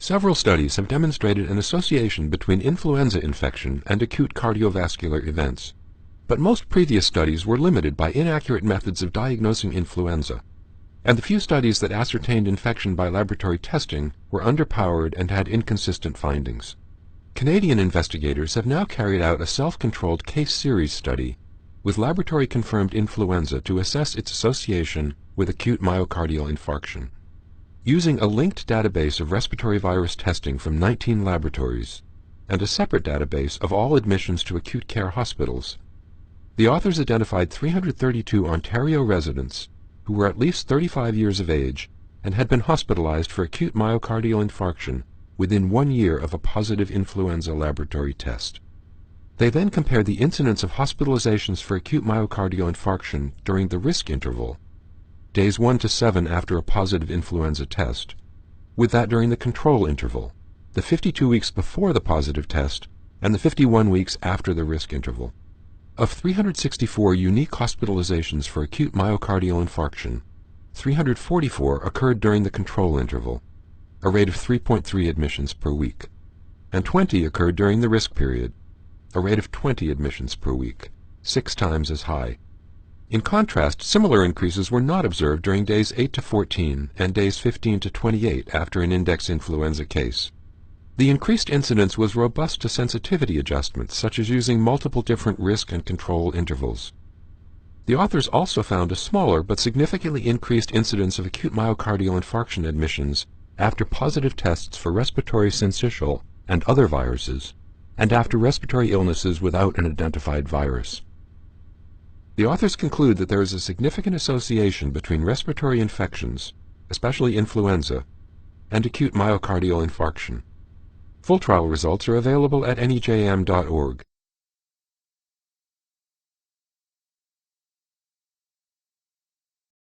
Several studies have demonstrated an association between influenza infection and acute cardiovascular events, but most previous studies were limited by inaccurate methods of diagnosing influenza, and the few studies that ascertained infection by laboratory testing were underpowered and had inconsistent findings. Canadian investigators have now carried out a self-controlled case series study with laboratory-confirmed influenza to assess its association with acute myocardial infarction. Using a linked database of respiratory virus testing from 19 laboratories and a separate database of all admissions to acute care hospitals, the authors identified 332 Ontario residents who were at least 35 years of age and had been hospitalized for acute myocardial infarction within 1 year of a positive influenza laboratory test. They then compared the incidence of hospitalizations for acute myocardial infarction during the risk interval, days 1 to 7 after a positive influenza test, with that during the control interval, the 52 weeks before the positive test and the 51 weeks after the risk interval. Of 364 unique hospitalizations for acute myocardial infarction, 344 occurred during the control interval, a rate of 3.3 admissions per week, and 20 occurred during the risk period, a rate of 20 admissions per week, 6 times as high. In contrast, similar increases were not observed during days 8 to 14 and days 15 to 28 after an index influenza case. The increased incidence was robust to sensitivity adjustments, such as using multiple different risk and control intervals. The authors also found a smaller but significantly increased incidence of acute myocardial infarction admissions after positive tests for respiratory syncytial and other viruses, and after respiratory illnesses without an identified virus. The authors conclude that there is a significant association between respiratory infections, especially influenza, and acute myocardial infarction. Full trial results are available at nejm.org.